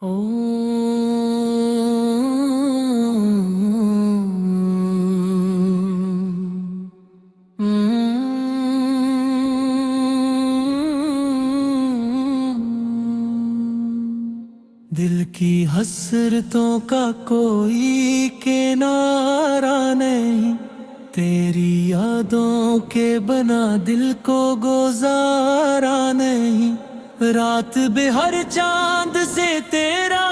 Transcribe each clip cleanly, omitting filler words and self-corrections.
ओ दिल की हसरतों का कोई किनारा नहीं, तेरी यादों के बना दिल को गुजारा नहीं। रात बेहर चांद से तेरा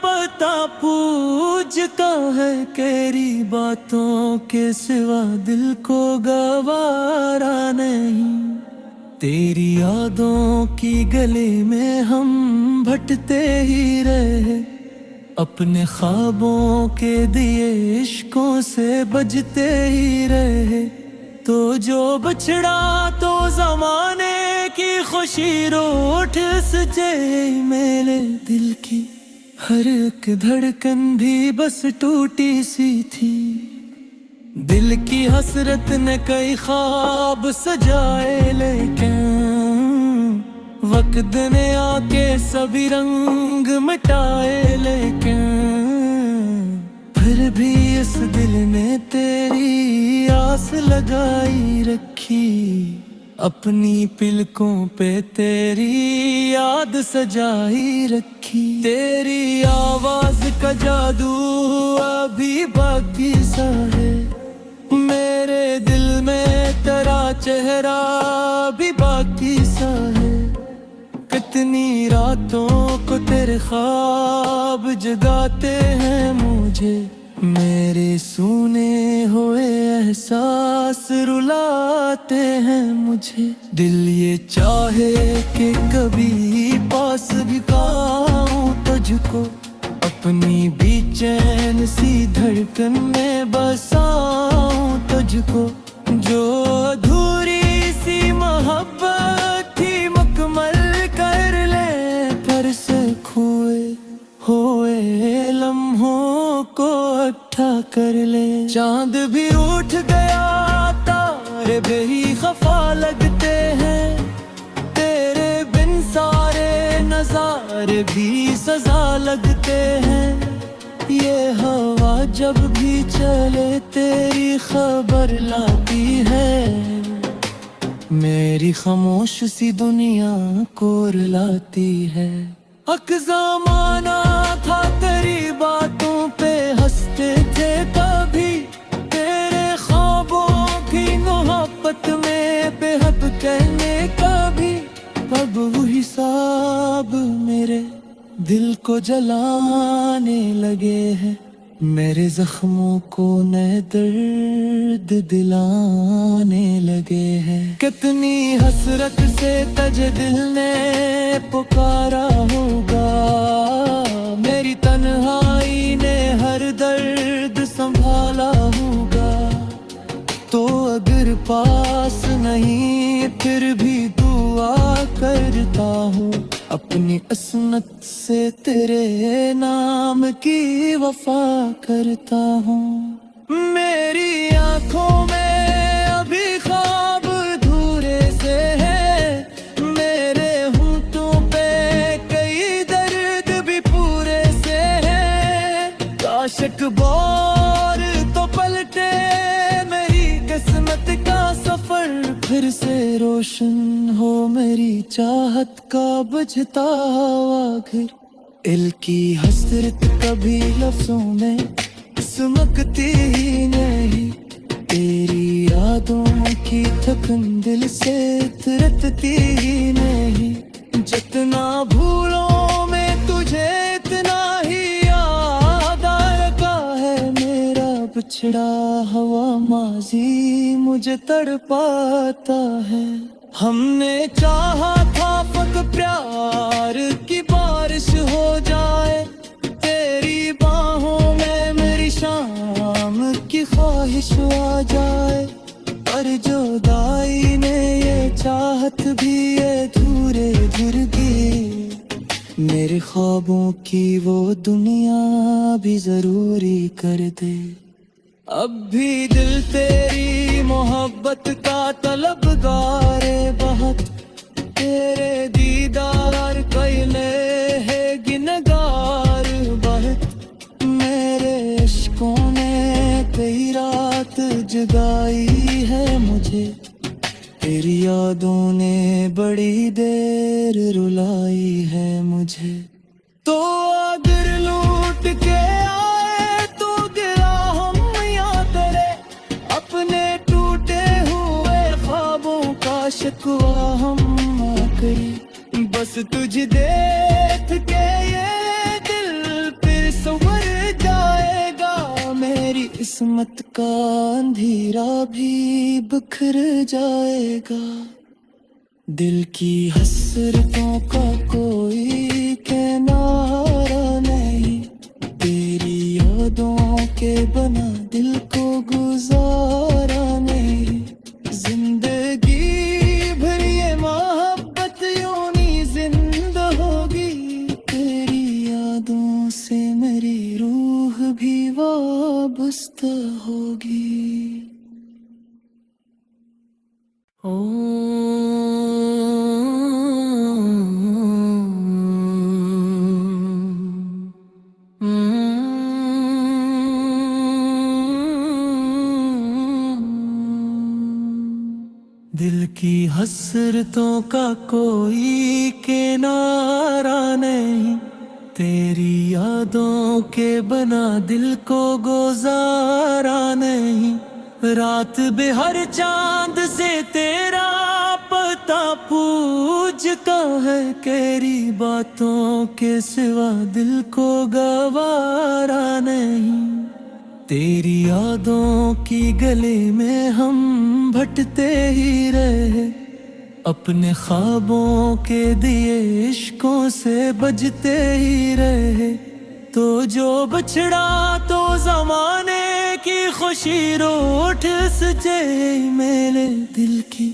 पता पूछता है, तेरी बातों के सिवा दिल को गवारा नहीं। तेरी यादों की गली में हम भटते ही रहे, अपने ख्वाबों के दिए इश्कों से बजते ही रहे। तो जो बछड़ा तो जमाने की खुशी रोठ सजे, मेरे दिल की हर एक धड़कन भी बस टूटी सी थी। दिल की हसरत ने कई ख्वाब सजाए, लेकिन वक्त ने आके सभी रंग मिटाए। लेकिन फिर भी इस दिल ने तेरी आस लगाई रखी, अपनी पलकों पे तेरी याद सजाई रखी। तेरी आवाज का जादू अभी बाकी सा है, मेरे दिल में तेरा चेहरा भी बाकी सा है। कितनी रातों को तेरे ख्वाब जगाते हैं मुझे, मेरे सूने हुए एहसास रुलाते हैं मुझे। दिल ये चाहे कि कभी पास भी पाऊं तुझको, अपनी बेचैन सी धड़कन में बसाऊं तुझको। जो अधूरी सी मोहब्बत थी मुकम्मल कर ले, पर से खोए हुए लम्हों को इकट्ठा कर ले। चांद भी उठ गया, तारे भी खफा लगते हैं, तेरे बिन सारे नजारे भी सजा लगते हैं। ये हवा जब भी चले तेरी खबर लाती है, मेरी खामोश सी दुनिया को रुलाती है। हक ज़माना था तेरी बातों पे हंसते थे कभी, तेरे ख्वाबों की मोहब्बत में बेहद कहने कभी। अब वो हिसाब मेरे दिल को जलाने लगे हैं, मेरे जख्मों को नए दर्द दिलाने लगे हैं। कितनी हसरत से तुझे दिल ने पुकारा होगा, मेरी तन्हाई ने हर दर्द संभाला होगा। तो अगर पास नहीं फिर भी दुआ करता हूँ, अपनी असमत से तेरे नाम की वफा करता हूँ। मेरी आंखों में अभी ख्वाब अधूरे से है, मेरे होंठों पे कई दर्द भी पूरे से है। काश एक बार तो पलटे मेरी किस्मत का सफर, फिर से रोशन हो मेरी चाहत का बुझता हुआ घर। दिल की हसरत कभी लफ्जों में सुमकती ही नहीं, तेरी यादों की थकन दिल से तरसती ही नहीं। जितना भूलों में तुझे इतना ही याद आ रखा है, मेरा बिछड़ा हुआ माजी मुझे तड़पाता है। हमने चाहा था फकत प्यार की बारिश हो जाए, तेरी बाहों में मेरी शाम की ख्वाहिश आ जाए। पर जुदाई ने ये चाहत भी अधूरे गिर, मेरे ख्वाबों की वो दुनिया भी जरूरी कर दे। अब भी दिल तेरी मोहब्बत का तलबगार है बहुत, तेरे दीदार कैले है गिनगार। कई रात जगाई है मुझे, तेरी यादों ने बड़ी देर रुलाई है मुझे। तो अगर लूट के आए तो गिरा हम यहाँ तेरे, अपने टूटे हुए ख्वाबों का शिकवा हम करी। बस तुझे देख के ये दिल फिर संवर जाएगा, मेरी किस्मत का अंधेरा भी बिखर जाएगा। दिल की हसरतों का कोई किनारा नहीं, तेरी यादों के बना दिल को गुजारा नहीं। जिंदगी भर ये मोहब्बत यूं ही जिंदा होगी, तेरी यादों से मेरी रूह भी वाबस्ता होगी। दिल की हसरतों का कोई किनारा नहीं, तेरी यादों के बना दिल को गुजारा नहीं। रात बेहर चांद से तेरा पता पूछता है, तेरी बातों के सिवा दिल को गवारा नहीं। तेरी यादों की गली में हम भटते ही रहे, अपने ख्वाबों के दिए इश्कों से बजते ही रहे। तो जो बछड़ा तो जमाने की खुशी रोठ सजे, मेरे दिल की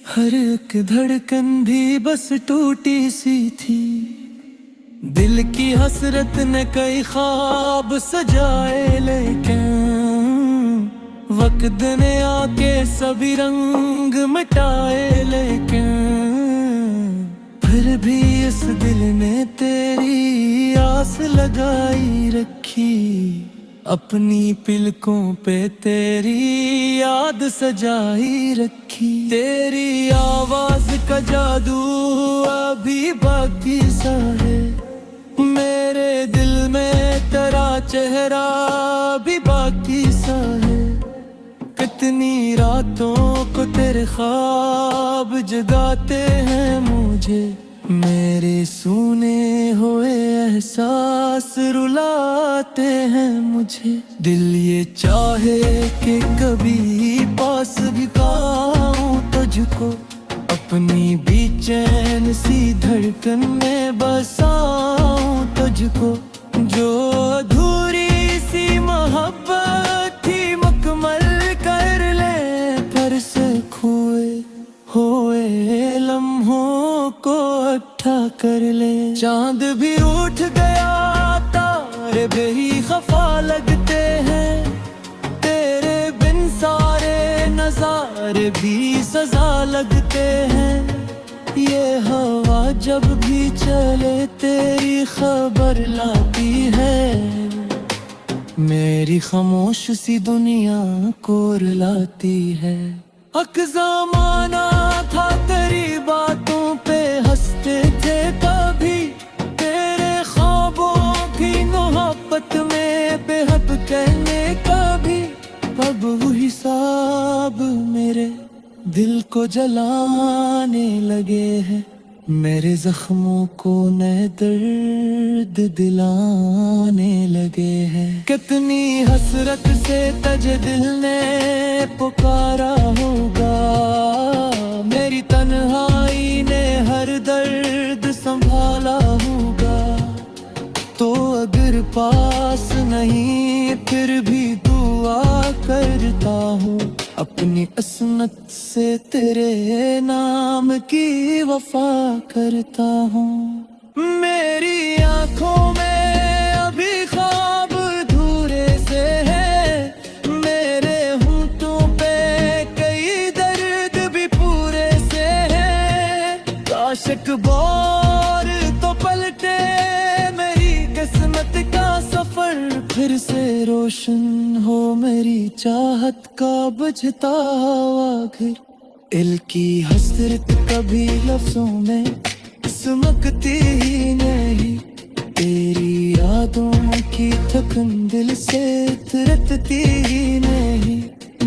हर एक धड़कन भी बस टूटी सी थी। दिल की हसरत ने कई ख्वाब सजाए, लेकिन वक्त ने आके सभी रंग मिटाए। लेकिन फिर भी इस दिल ने तेरी आस लगाई रखी, अपनी पिलकों पे तेरी याद सजाई रखी। तेरी आवाज का जादू अभी बाकी सा है, मेरे दिल में तेरा चेहरा भी बाकी सा है। कितनी रातों को तेरे ख्वाब जगाते हैं मुझे, मेरे सूने हुए एहसास रुलाते हैं मुझे। दिल ये चाहे कि कभी पास भी पाऊं तुझको, अपनी बेचैन सी धड़कन में बसाऊं तुझको। जो अधूरी सी मोहब्बत थी मुकम्मल कर ले, पर से खोए हुए लम्हों को इकट्ठा कर ले। चांद भी उठ गया, तारे भी खफा लगते हैं, तेरे बिन सारे नजारे भी सजा लगते हैं। ये हवा जब भी चले तेरी खबर लाती है, मेरी खामोश सी दुनिया को रुलाती है। हक ज़माना था तेरी बातों पे हंसते थे कभी, तेरे ख्वाबों की मोहब्बत में बेहद कहने कभी। अब वो हिसाब मेरे दिल को जलाने लगे हैं, मेरे जख्मों को नए दर्द दिलाने लगे हैं। कितनी हसरत से तुझे दिल ने पुकारा होगा, मेरी तन्हाई ने हर दर्द संभाला होगा। तो अगर पास नहीं फिर भी दुआ करता हूँ, अपनी असमत से तेरे नाम की वफा करता हूँ। मेरी आंखों में अभी ख्वाब अधूरे से है, मेरे होंठों पे कई दर्द भी पूरे से है। काश एक बार तो पलटे मेरी किस्मत का सफर, फिर फिर से रोशन हो मेरी चाहत का बुझता हुआ घर। दिल की हसरत कभी लफ्जों में सुमकती ही नहीं, तेरी यादों की थकन दिल से उतरती ही नहीं।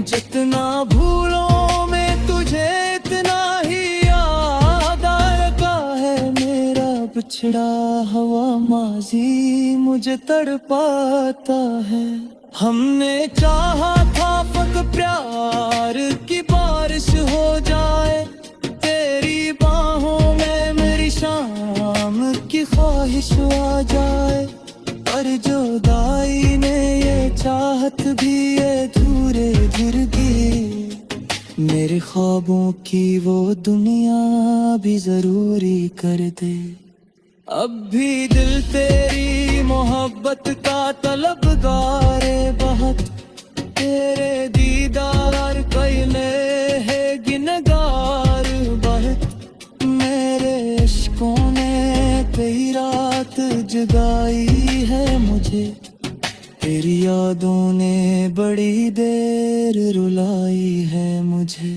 जितना भूलों में तुझे इतना ही याद आ रखा है, मेरा बिछड़ा हुआ माजी मुझे तड़पाता है। हमने चाहा था फक प्यार की बारिश हो जाए, तेरी बाहों में मेरी शाम की ख्वाहिश आ जाए। पर जुदाई ने ये चाहत भी अधूरे गिर, मेरे ख्वाबों की वो दुनिया भी जरूरी कर दे। अब भी दिल तेरी मोहब्बत का तलबगार है बहुत, तेरे दीदार कैले है गिनगार बहुत। मेरे इश्कों ने कई रात जगाई है मुझे, तेरी यादों ने बड़ी देर रुलाई है मुझे।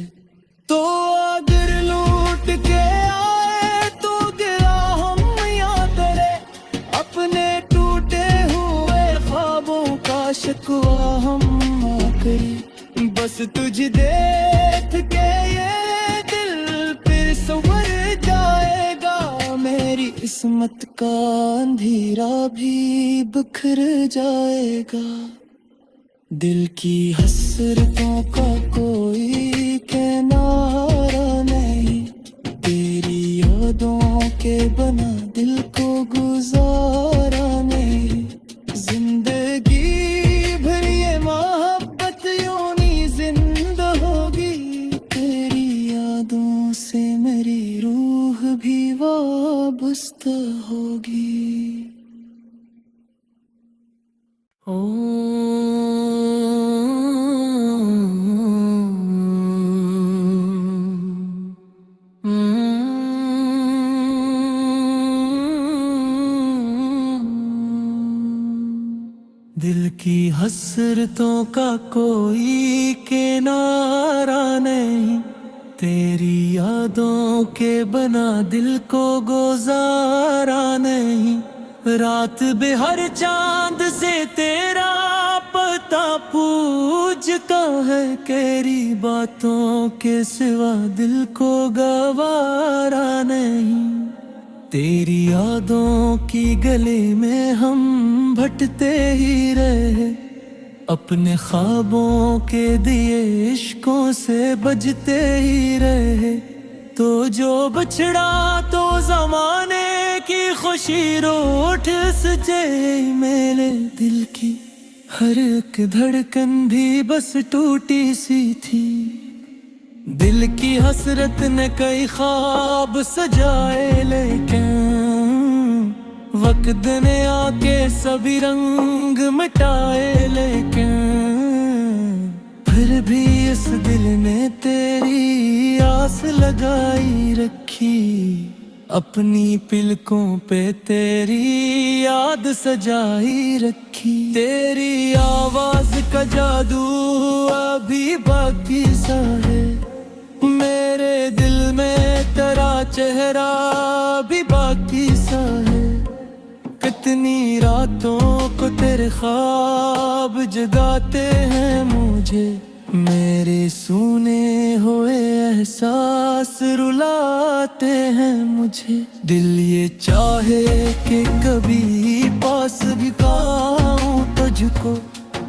तो अगर लूट के आए तो गिरा हम यहाँ तेरे, अपने टूटे हुए ख्वाबों का शिकवा हम करे। बस तुझे देख के ये दिल फिर संवर जाएगा, मेरी किस्मत का अंधेरा भी बिखर जाएगा। दिल की हसरतों का कोई किनारा नहीं, तेरी यादों के बना दिल को गुजारा नहीं। जिंदगी भर ये मोहब्बत यूं नहीं जिंदा होगी, तेरी यादों से मेरी रूह भी वाबस्ता होगी। दिल की हसरतों का कोई किनारा नहीं, तेरी यादों के बना दिल को गुजारा नहीं। रात बेहर चांद से तेरा पता पूछता है, तेरी बातों के सिवा दिल को गवारा नहीं। तेरी यादों की गली में हम भटते ही रहे, अपने ख्वाबों के दिए इश्कों से बजते ही रहे। तो जो बछड़ा तो जमाने की खुशी रोठ सजे, मेरे दिल की हर एक धड़कन भी बस टूटी सी थी। दिल की हसरत ने कई ख्वाब सजाए, लेकिन वक्त ने आके सभी रंग मिटाए। लेकिन फिर भी इस दिल ने तेरी आस लगाई रखी, अपनी पिलकों पे तेरी याद सजाई रखी। तेरी आवाज का जादू अभी बाकी सा है, मेरे दिल में तेरा चेहरा भी बाकी सा है। कितनी रातों को तेरे ख्वाब जगाते हैं मुझे, मेरे सूने हुए एहसास रुलाते हैं मुझे। दिल ये चाहे कि कभी पास भी पाऊं तुझको,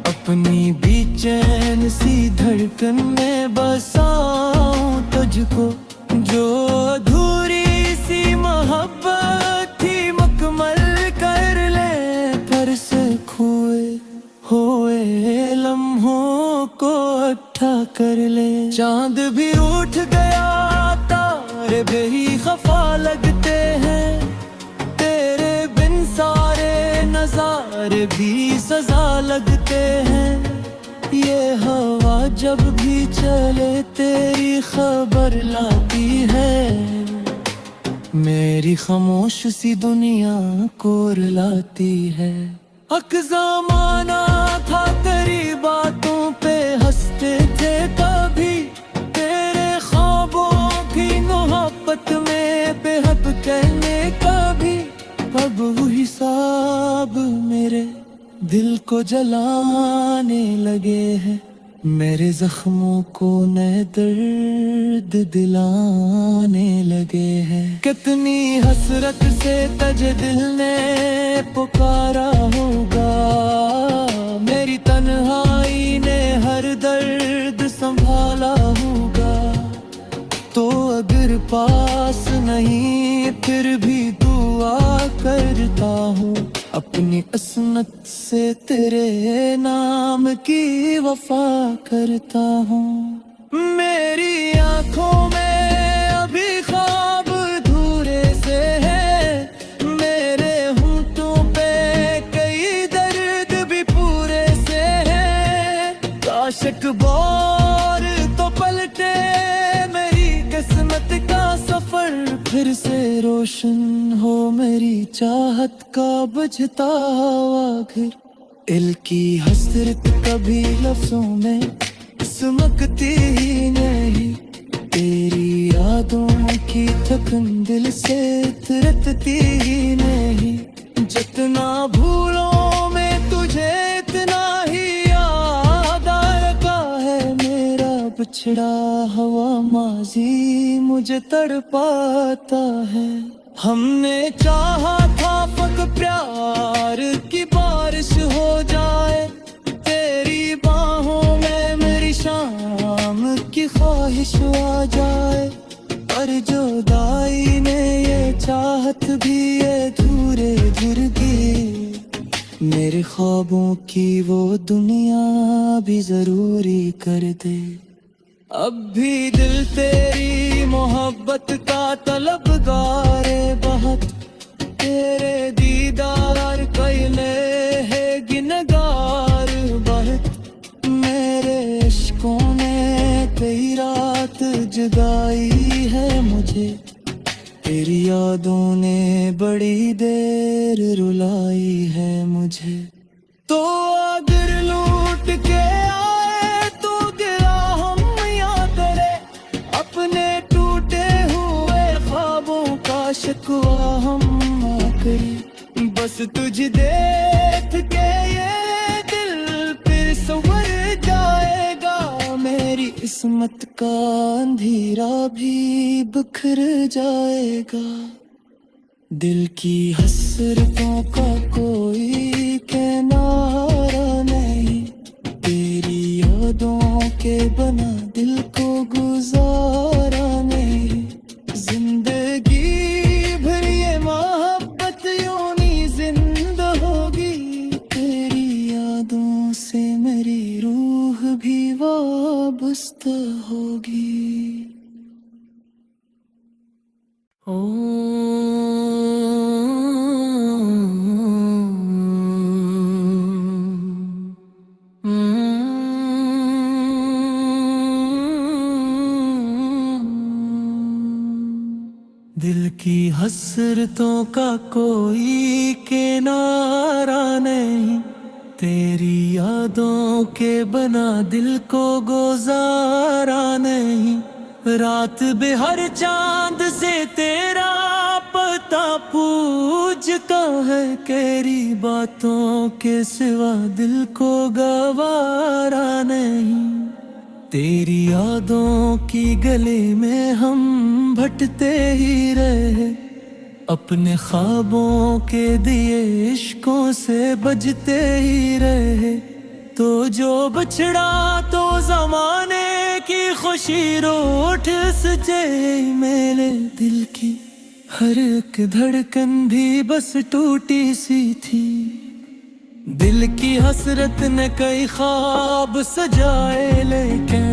अपनी बेचैन सी धड़कन में बसाऊं तुझको। जो अधूरी सी मोहब्बत थी मुकम्मल कर ले, पर से खोए हुए लम्हों को इकट्ठा कर ले। चांद भी उठ गया, तारे भी खफा लगते हैं, तेरे बिन सारे नजारे भी सजा लगते हैं। ये हवा जब भी चले तेरी खबर लाती है, मेरी खामोश सी दुनिया को रुलाती है। हक ज़माना था तेरी बातों पे हंसते थे कभी, तेरे ख्वाबों की मोहब्बत में बेहद कहने कभी। अब वो हिसाब मेरे दिल को जलाने लगे हैं, मेरे जख्मों को नए दर्द दिलाने लगे हैं। कितनी हसरत से तजे दिल ने पुकारा होगा, मेरी तन्हाई ने हर दर्द संभाला होगा। तो अगर पास नहीं फिर भी दुआ करता हूँ, अपनी असमत से तेरे नाम की वफा करता हूँ। मेरी आंखों में अभी ख्वाब अधूरे से है, मेरे होंठों पे कई दर्द भी पूरे से है। काश एक बार तो पलटे मेरी किस्मत का सफर, फिर से रोशन हो मेरी चाहत का बुझता हुआ घर। दिल की हसरत कभी लफ्जों में सुमकती ही नहीं, तेरी यादों की थकन दिल से तरसती ही नहीं। जितना भूलों में तुझे इतना ही याद रखा है, मेरा बिछड़ा हुआ माजी मुझे तड़पाता है। हमने चाहा था फक प्यार की बारिश हो जाए, तेरी बाहों में मेरी शाम की ख्वाहिश आ जाए। पर जुदाई ने ये चाहत भी अधूरे गिर गई, मेरे ख्वाबों की वो दुनिया भी जरूरी कर दे। अब भी दिल तेरी मोहब्बत का तलबगार है बहुत, तेरे दीदार कैले है गिनगार बहुत। मेरे इश्कों ने कई रात जगाई है मुझे, तेरी यादों ने बड़ी देर रुलाई है मुझे। तो अगर लूट के आए तू गिरा हम याद करे, अपने टूटे हुए ख्वाबों का शिकवा हम ना करें। बस तुझे देख के ये दिल फिर संवर जाएगा, मेरी किस्मत का अंधेरा भी बिखर जाएगा। दिल की हसरतों का कोई किनारा नहीं, तेरी यादों के बना दिल को गुजारा नहीं। जिंदगी भर ये मोहब्बत यूं नहीं जिंदा होगी, तेरी यादों से मेरी रूह भी वाबस्ता होगी। दिल की हसरतों का कोई किनारा नहीं, तेरी यादों के बना दिल को गुजारा नहीं। रात बेहर चांद से तेरा पता पूछता है, केरी बातों के सिवा दिल को गवारा नहीं। तेरी यादों की गले में हम भटते ही रहे, अपने ख्वाबों के दिए इश्कों से बजते ही रहे। तो जो बछड़ा तो जमाने की खुशी रोठ सजे, मेरे दिल की हर एक धड़कन भी बस टूटी सी थी। दिल की हसरत ने कई ख्वाब सजाए, लेकिन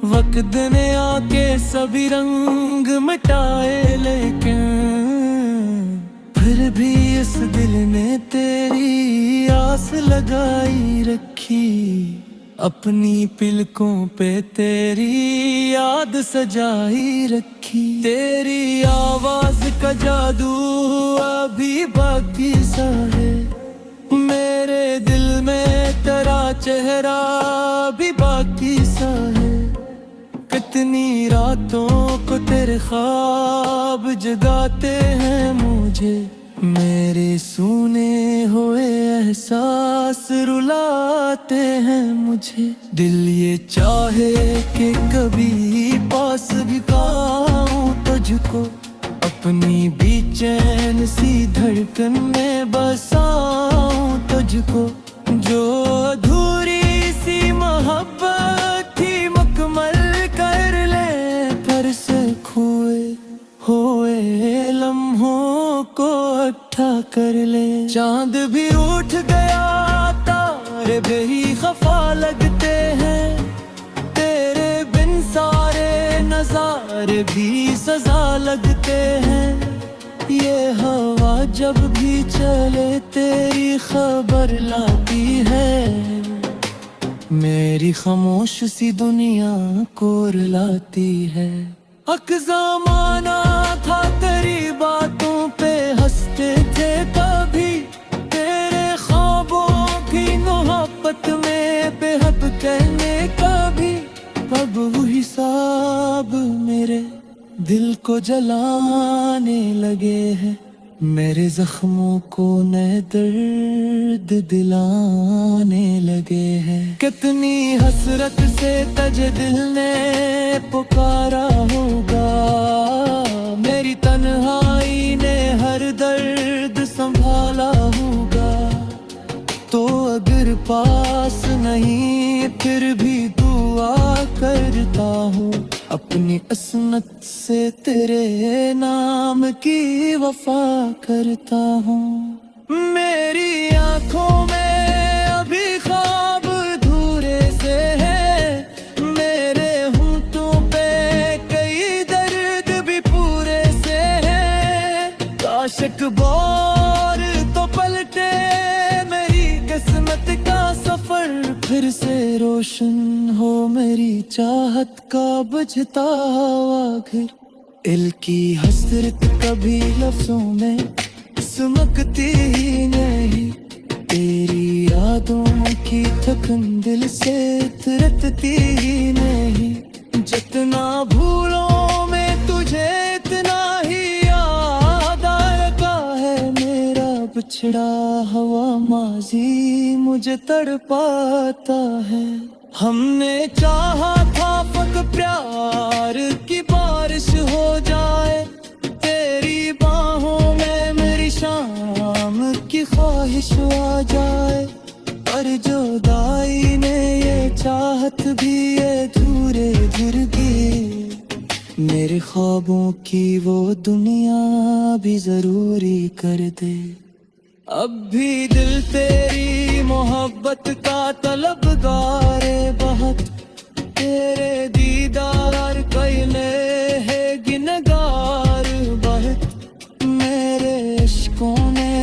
वक्त ने आके सभी रंग मिटाए। लेकिन फिर भी इस दिल ने तेरी आस लगाई रखी, अपनी पिलकों पे तेरी याद सजाई रखी। तेरी आवाज का जादू अभी बाकी सा है, दिल में तेरा चेहरा भी बाकी सा है। कितनी रातों को तेरे ख्वाब जगाते हैं मुझे, मेरे सूने हुए एहसास रुलाते हैं मुझे। दिल ये चाहे कि कभी पास भी पाऊं तुझको, अपनी बेचैन सी धड़कन में बसाऊं तुझको। जो अधूरी सी मोहब्बत थी मुकम्मल कर ले, फिर से खोए हुए लम्हों को इकट्ठा कर ले। चांद भी उठ गया, तारे भी खफा लगते हैं, तेरे बिन सारे नजारे भी सजा लगते हैं। ये हवा जब भी चले तेरी खबर लाती है, मेरी खामोश सी दुनिया को रुलाती है। हक ज़माना था तेरी बातों पे हंसते थे कभी, तेरे ख्वाबों की मोहब्बत में बेहद कहने कभी। अब वो हिसाब मेरे दिल को जलाने लगे हैं, मेरे जख्मों को नए दर्द दिलाने लगे हैं। कितनी हसरत से तुझे दिल ने पुकारा होगा, मेरी तन्हाई ने हर दर्द संभाला होगा। तो अगर पास नहीं फिर भी दुआ करता हूँ, अपनी असमत से तेरे नाम की वफा करता हूँ। मेरी आंखों में अभी ख्वाब अधूरे से है, मेरे होंठों पे कई दर्द भी पूरे से है। काश एक बार तो पलटे मेरी किस्मत का सफर, फिर से रोशन हो मेरी चाहत का बुझता हुआ घर। दिल की हसरत कभी लफ्जों में सुमकती ही नहीं, तेरी यादों की थकन दिल से उतरती ही नहीं। जितना भूलों में तुझे इतना ही याद आता है, मेरा बिछड़ा हुआ माजी मुझे तड़पाता है। हमने चाहा था फक प्यार की बारिश हो जाए, तेरी बाहों में मेरी शाम की ख्वाहिश आ जाए। पर जुदाई ने ये चाहत भी अधूरे गिर गई, मेरे ख्वाबों की वो दुनिया भी जरूरी कर दे। अब भी दिल तेरी मोहब्बत का तलबगार है बहुत, तेरे दीदार कैले है गिनगार बहुत। मेरे इश्कों ने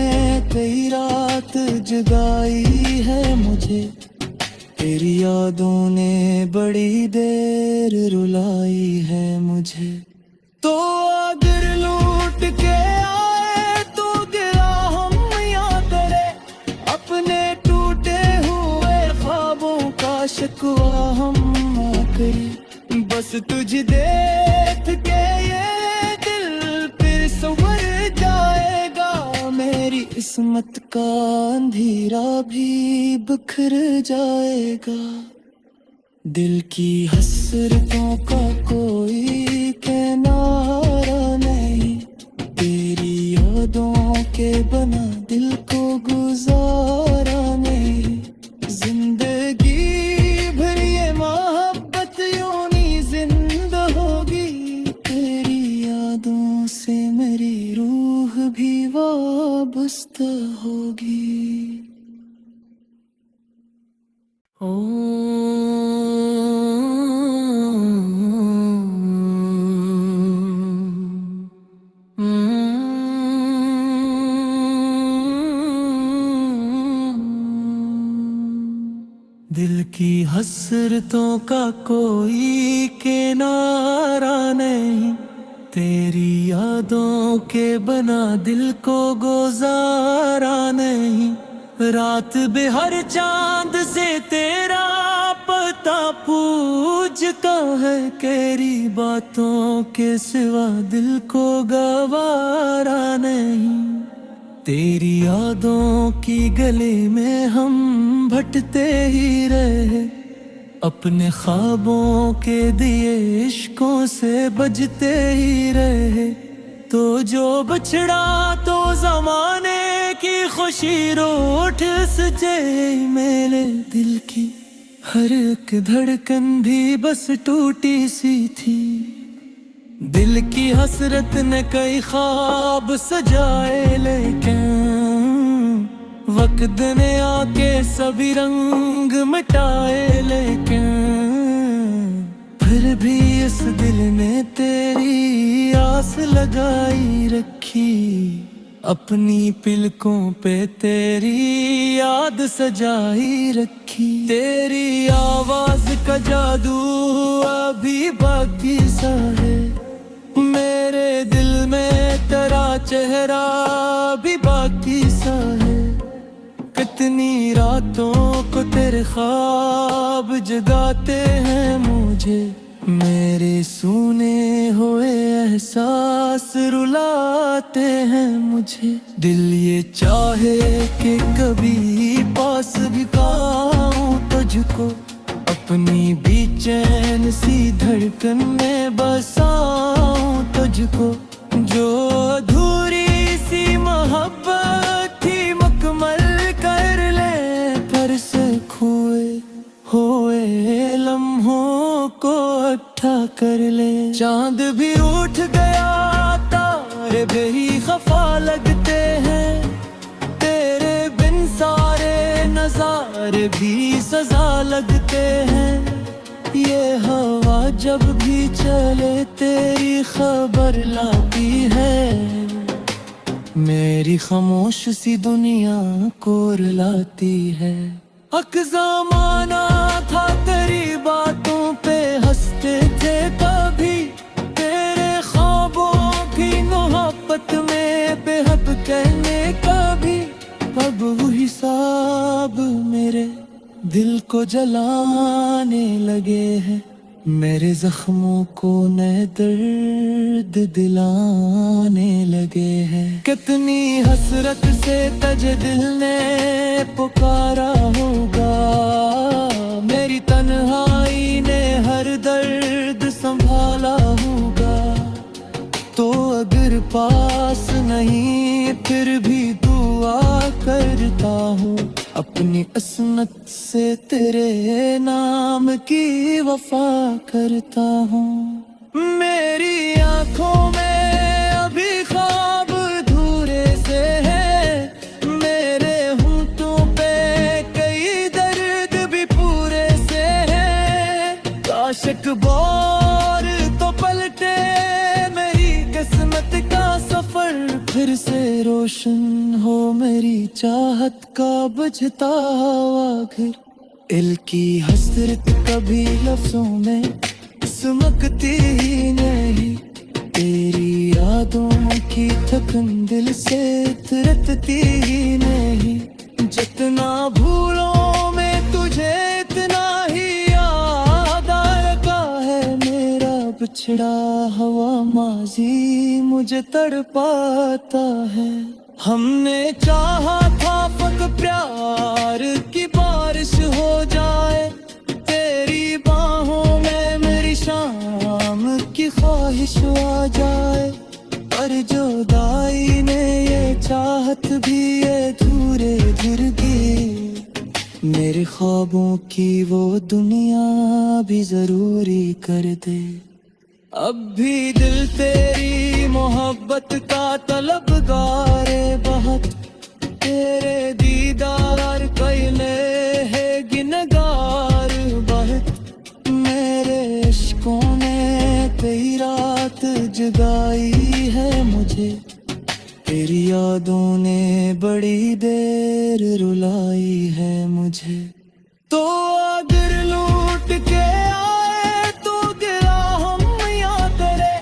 कई रात जगाई है मुझे, तेरी यादों ने बड़ी देर रुलाई है मुझे। तो अगर लूट के आए तो गिरा हम यहाँ करे, अपने टूटे हुए ख्वाबों का शिकवा हम ना करें। बस तुझे देख के ये दिल फिर संवर जाएगा, मेरी किस्मत का अंधेरा भी बिखर जाएगा। दिल की हसरतों का कोई किनारा नहीं, तेरी यादों के बना दिल को गुजारा नहीं। जिंदगी भर ये मोहब्बत यूं नहीं जिंदा होगी, तेरी यादों से मेरी रूह भी वाबस्ता होगी। दिल की हसरतों का कोई किनारा नहीं, तेरी यादों के बना दिल को गुजारा नहीं। रात बेहर चांद से तेरा पता पूछता है, केरी बातों के सिवा दिल को गवारा नहीं। तेरी यादों की गली में हम भटते ही रहे, अपने ख्वाबों के दिए इश्कों से बजते ही रहे। तो जो बछड़ा तो जमाने की खुशी रोठ सजे, मेरे दिल की हर एक धड़कन भी बस टूटी सी थी। दिल की हसरत ने कई ख्वाब सजाए, लेकिन वक्त ने आके सभी रंग मिटाए। लेकिन फिर भी इस दिल ने तेरी आस लगाई रखी, अपनी पिलकों पे तेरी याद सजाई रखी। तेरी आवाज का जादू अभी बाकी सा है, मेरे दिल में तेरा चेहरा भी बाकी सा है। कितनी रातों को तेरे ख्वाब जगाते हैं मुझे, मेरे सूने हुए एहसास रुलाते हैं मुझे। दिल ये चाहे कि कभी पास भी पाऊं तुझको, अपनी बेचैन सी धड़कन में बसाऊं तुझको। जो अधूरी सी मोहब्बत थी मुकम्मल कर ले, पर से खोए हुए लम्हों को इकट्ठा कर ले। चांद भी उठ गया, तारे भी खफा लगते हैं, तेरे बिन सारे नजारे भी सजा लगते हैं। ये हवा जब भी चले तेरी खबर लाती है, मेरी खामोश सी दुनिया को रुलाती है। हक ज़माना था तेरी बातों पे हंसते थे कभी, तेरे ख्वाबों की मोहब्बत में बेहद कहने कभी। अब वो हिसाब मेरे दिल को जलाने लगे हैं, मेरे जख्मों को नए दर्द दिलाने लगे हैं। कितनी हसरत से तुझे दिल ने पुकारा होगा, मेरी तन्हाई ने हर दर्द संभाला होगा। तो अगर पास नहीं फिर भी दुआ करता हूँ, अपनी असमत से तेरे नाम की वफा करता हूँ। मेरी आंखों में अभी ख्वाब अधूरे से है, मेरे होंठों पे कई दर्द भी पूरे से है। काश एक बार तो पलटे मेरी किस्मत का सफर, फिर से रोशन हो मेरी चाहत का बुझता हुआ घर। दिल की हसरत कभी लफ्जों में सुमकती ही नहीं, तेरी यादों की थकन दिल से उतरती ही नहीं। जितना भूलों में तुझे इतना ही याद रखा है, मेरा बिछड़ा हुआ माजी मुझे तड़पाता है। हमने चाहा था फक प्यार की बारिश हो जाए, तेरी बाहों में मेरी शाम की ख्वाहिश आ जाए। पर जुदाई ने ये चाहत भी ये धूरे गिर गई, मेरे ख्वाबों की वो दुनिया भी जरूरी कर दे। अब भी दिल तेरी मोहब्बत का तलबगार है बहुत, तेरे दीदार कैले है गिनगार बहुत। मेरे इश्कों ने कई रात जगाई है मुझे, तेरी यादों ने बड़ी देर रुलाई है मुझे। तो अगर लूट के आए तो गिरा हम या करे,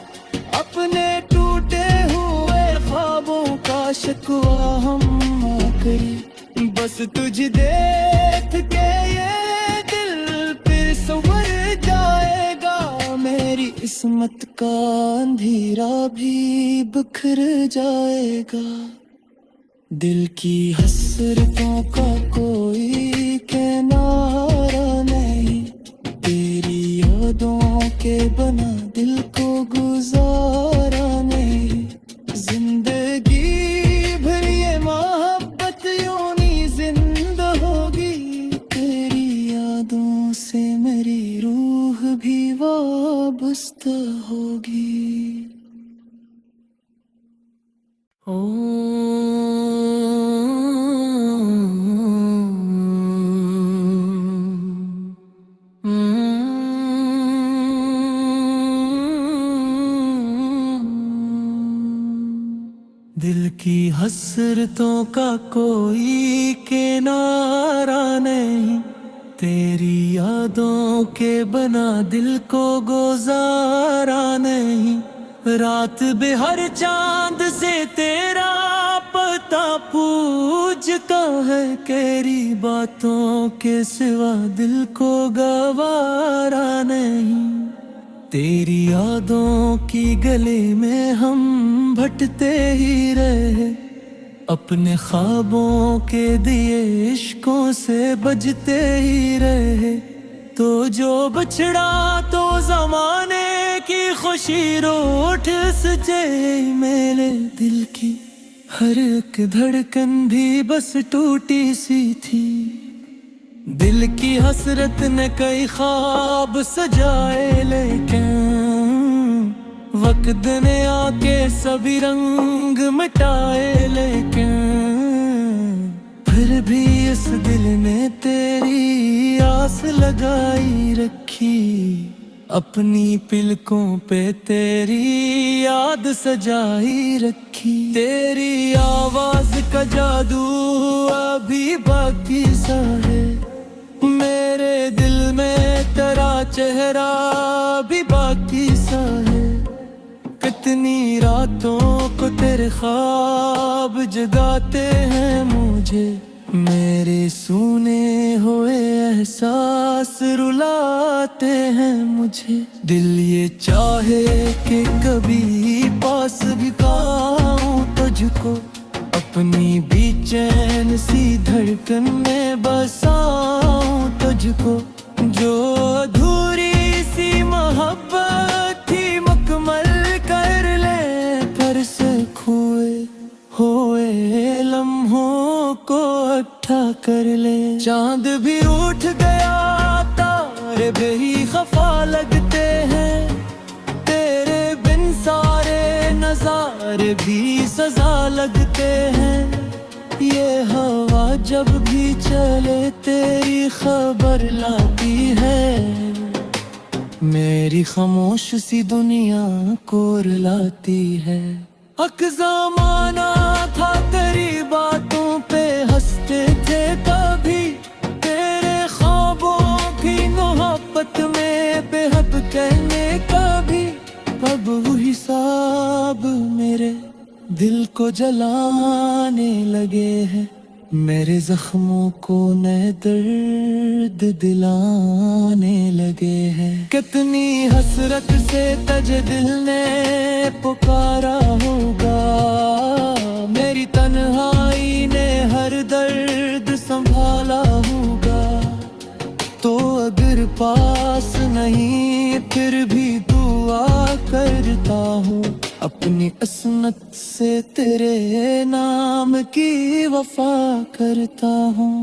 अपने टूटे हुए ख्वाबों का शिकवा हम करें। बस तुझे देख के ये दिल फिर संवर जाएगा। मेरी किस्मत का अंधेरा भी बिखर जाएगा। दिल की हसरतों का कोई किनारा नहीं, तेरी यादों के बना दिल को गुजारा नहीं। जिंदगी भर ये मोहब्बत यूं ही जिंदा होगी, तेरी यादों से मेरी रूह भी वाबस्ता होगी। दिल की हसरतों का कोई किनारा नहीं, तेरी यादों के बना दिल को गुजारा नहीं। रात बेहर चांद से तेरा पता पूछता है, तेरी बातों के सिवा दिल को गवारा नहीं। तेरी यादों की गली में हम भटते ही रहे, अपने ख्वाबों के दिए इश्कों से बजते ही रहे। तो जो बछड़ा तो जमाने की खुशी रोठ सजे, मेरे दिल की हर एक धड़कन भी बस टूटी सी थी। दिल की हसरत ने कई ख्वाब सजाए, लेकिन वक्त ने आके सभी रंग मिटाए। लेकिन फिर भी इस दिल ने तेरी आस लगाई रखी, अपनी पलकों पे तेरी याद सजाई रखी। तेरी आवाज का जादू अभी बाकी सा है, मेरे दिल में तेरा चेहरा भी बाकी सा है। कितनी रातों को तेरे ख्वाब जगाते हैं मुझे, मेरे सूने हुए एहसास रुलाते हैं मुझे। दिल ये चाहे कि कभी पास भी पाऊं तुझको, अपनी बेचैन सी धड़कन में बसाऊं तुझको। जो अधूरी सी मोहब्बत थी मुकम्मल कर ले, पर से खोए हुए लम्हों को इकट्ठा कर ले। चांद भी उठ गया, तारे भी खफा लगते हैं, तेरे बिन सारे नजारे भी सजा लगते हैं। ये हवा जब भी चले तेरी खबर लाती है, मेरी खामोश सी दुनिया को रुलाती है। हक ज़माना था तेरी बातों पे हंसते थे कभी, तेरे ख्वाबों की मोहब्बत में बेहद कहने कभी। अब वो हिसाब मेरे दिल को जलाने लगे हैं, मेरे जख्मों को नए दर्द दिलाने लगे हैं। कितनी हसरत से तुझे दिल ने पुकारा होगा, मेरी तन्हाई ने हर दर्द संभाला होगा। तो अगर पास नहीं फिर भी दुआ करता हूँ, अपनी असमत से तेरे नाम की वफा करता हूँ।